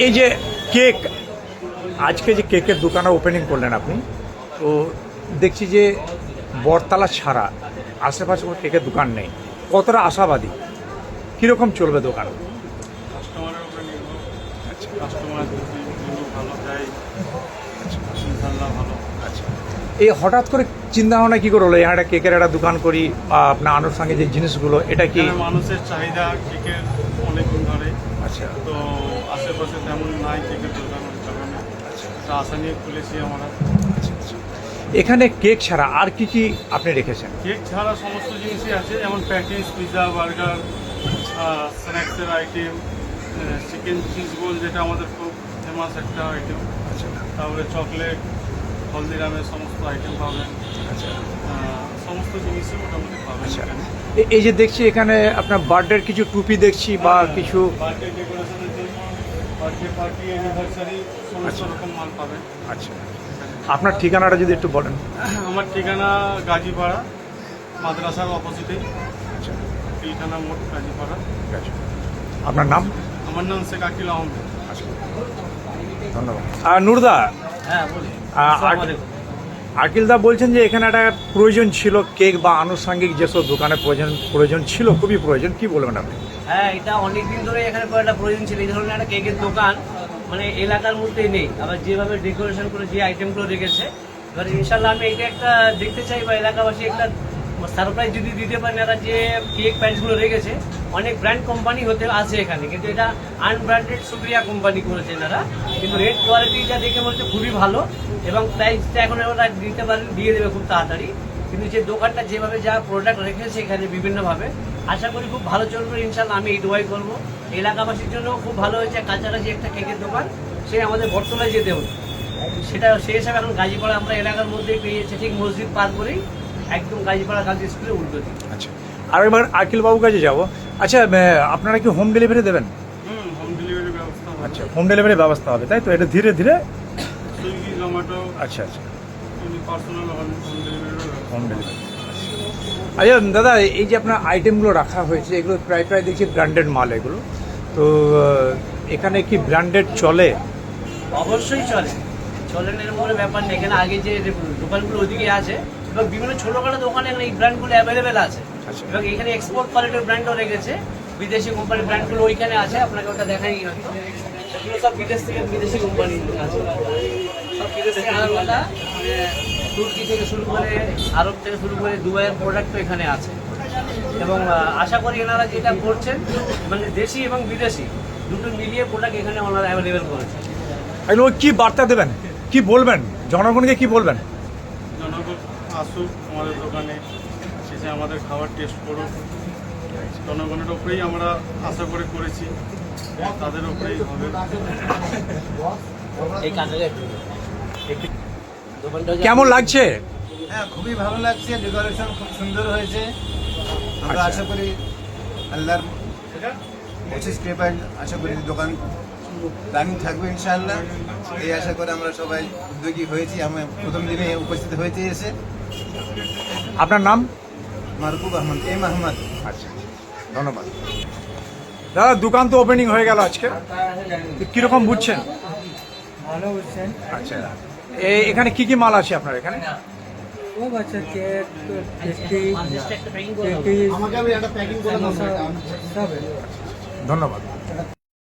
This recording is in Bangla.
এই যে কেক, আজকে যে কেকের দোকানে ওপেনিং করলেন আপনি, তো দেখছি যে বটতলা ছাড়া আশেপাশে কোনো কেকের দোকান নেই, কতটা আশাবাদী, কীরকম চলবে দোকান? কাস্টমারের উপরে নির্ভর। আচ্ছা, কাস্টমার যদি ভালো দেয়, ইনশাল্লাহ ভালো। আচ্ছা, এই হঠাৎ করে চিন্তা ভাবনা কী করে হলো এখানে একটা কেকের একটা দোকান করি বা আপনার আনুষঙ্গিক যে জিনিসগুলো, এটা কি? মানুষের চাহিদা কেকের অনেকদিন ধরে। আচ্ছা, তো আশেপাশে তেমন নাই কেকের দোকান, ওই কারণে আশা নিয়ে খুলেছি আমরা। আচ্ছা আচ্ছা, এখানে কেক ছাড়া আর কি কি আপনি রেখেছেন? কেক ছাড়া সমস্ত জিনিসই আছে, যেমন প্যাটিস, পিৎজা, বার্গার, স্ন্যাক্সের আইটেম, চিকেন চিজ রোল যেটা আমাদের খুব ফেমাস একটা আইটেম। আচ্ছা তারপরে চকলেট, হলদিরামের সমস্ত আইটেম পাবেন। আচ্ছা সমস্ত জিনিসই মোটামুটি পাবেন আচ্ছা, এখানে। এই যে দেখছি এখানে আপনার বার্থডের কিছু টুপি দেখছি বা কিছু। বার্থডে ডেকোরেশনের জন্য, বার্থডে পার্টি, অ্যানিভার্সারি সমস্ত রকম মাল পাবেন। আচ্ছা, আপনার ঠিকানাটা যদি একটু বলেন। আমার ঠিকানা গাজীপাড়া, মাদ্রাসার অপোজিটে, আচ্ছা পিলখানা মোড়, গাজীপাড়া। ঠিক আছে, আপনার নাম? আমার নাম শেখ আকিল আহমেদ। আচ্ছা, ধন্যবাদ। আর নুরদা, হ্যাঁ বলি। আকিলদা বলছেন যে এখানে একটা প্রয়োজন ছিল কেক বা আনুষঙ্গিক যেসব দোকানে প্রয়োজন ছিল, খুবই প্রয়োজন, কি বলবেন আপনি? হ্যাঁ, এটা অনেকদিন ধরে এখানে একটা প্রয়োজন ছিল, এই ধরনের একটা কেকের দোকান মানে এলাকার মধ্যেই নেই। আবার যেভাবে ডেকোরেশন করে যে আইটেমগুলো রেখেছে, এবার ইনশাল্লাহ আমি এটা একটা দেখতে চাই বা এলাকাবাসী একটা সারপ্রাইজ যদি দিতে পারেন। এরা যে কেক প্যান্টসগুলো রেখেছে, অনেক ব্র্যান্ড কোম্পানি হতে আছে এখানে, কিন্তু এটা আনব্র্যান্ডেড সুপ্রিয়া কোম্পানি করেছে এনারা, কিন্তু রেট কোয়ালিটি যা দেখে মনে হচ্ছে খুবই ভালো এবং প্রাইসটা এখন ওরা দিতে পারেন, দিয়ে দেবে খুব তাড়াতাড়ি। কিন্তু যে দোকানটা যেভাবে যা প্রোডাক্ট রেখেছে এখানে বিভিন্নভাবে, আশা করি খুব ভালো চলবে ইনশাল্লাহ। আমি এই দোয়াই করবো এলাকাবাসীর জন্য খুব ভালো হয়েছে, কাছাকাছি একটা কেকের দোকান, সে আমাদের বটতলায় যেতে হতো, সেটা সেই হিসাবে এখন গাজীপাড়া আমরা এলাকার মধ্যেই পেয়েছি, ঠিক মসজিদ পার করেই একদম গাজীপাড়া গার্লস স্কুলের উল্টো দিকে। আচ্ছা, আর এবার আকিল বাবুর কাছে যাবো। আচ্ছা, আপনারা কি হোম ডেলিভারি দেবেন? হোম ডেলিভারি ব্যবস্থা হবে। আচ্ছা, হোম ডেলিভারি ব্যবস্থা হবে, তাই তো? এটা ধীরে ধীরে। সুইগি, জোম্যাটো, আচ্ছা আচ্ছা, personal home delivery. Home delivery. আচ্ছা দাদা, এই যে আপনার আইটেমগুলো রাখা হয়েছে, এগুলো প্রায় প্রায় দেখছি ব্র্যান্ডেড মাল এগুলো, তো এখানে কি ব্র্যান্ডেড চলে? অবশ্যই চলে, চলেন এর কোনো ব্যাপার নেই। এখানে আগে যে দোকানগুলো ওদিকে আছে এবং বিভিন্ন ছোটোখাটো দোকানে এখানে এই ব্র্যান্ডগুলো অ্যাভেলেবেল আছে এবং এখানে এক্সপোর্ট কোয়ালিটির ব্র্যান্ডও রেখেছে, বিদেশি কোম্পানির ব্র্যান্ডগুলো ওইখানে আছে। আপনাকে ওটা দেখাই হয়তো, এগুলো সব বিদেশ থেকে, বিদেশি কোম্পানি আছে, সব বিদেশ থেকে আনার কথা। তুর্কি থেকে শুরু করে, আরব থেকে শুরু করে দুবাইয়ের প্রোডাক্টও এখানে আছে এবং আশা করি এনারা যেটা করছেন মানে দেশি এবং বিদেশি দুটো মিলিয়ে প্রোডাক্ট এখানে ওনারা অ্যাভেলেবেল করেছে। এগুলো কি বার্তা দেবেন, কি বলবেন জনগণকে, কি বলবেন? জনগণ আসুক আমাদের দোকানে, শেষে আমাদের খাবার টেস্ট করুক। জনগণের উপরেই আমরা আশা করে করেছি, তাদের উপরেই হবে। এই কাজে কেমন লাগছে? হ্যাঁ, খুবই ভালো লাগছে, ডেকোরেশন খুব সুন্দর হয়েছে। আমরা আচ্ছা। আশা করি আল্লাহর পঁচিশ কৃপায় আশা করি দোকান রানিং থাকবে ইনশাআল্লাহ। এই আশা করে আমরা সবাই উদ্যোগী হয়েছি, আমি প্রথম দিনে উপস্থিত হয়েছি এসে। আপনার নাম? মারকুব আহমদ, এম আহমদ। আচ্ছা, ধন্যবাদ দাদা। দোকান তো ওপেনিং হয়ে গেল আজকে, কিরকম বুঝছেন? ভালো বুঝছেন। আচ্ছা, এখানে কি কি মাল আছে আপনার এখানে? খুব আছে, কেক, পেস্ট্রি, আমাকে একটা প্যাকিং করে সব। ধন্যবাদ।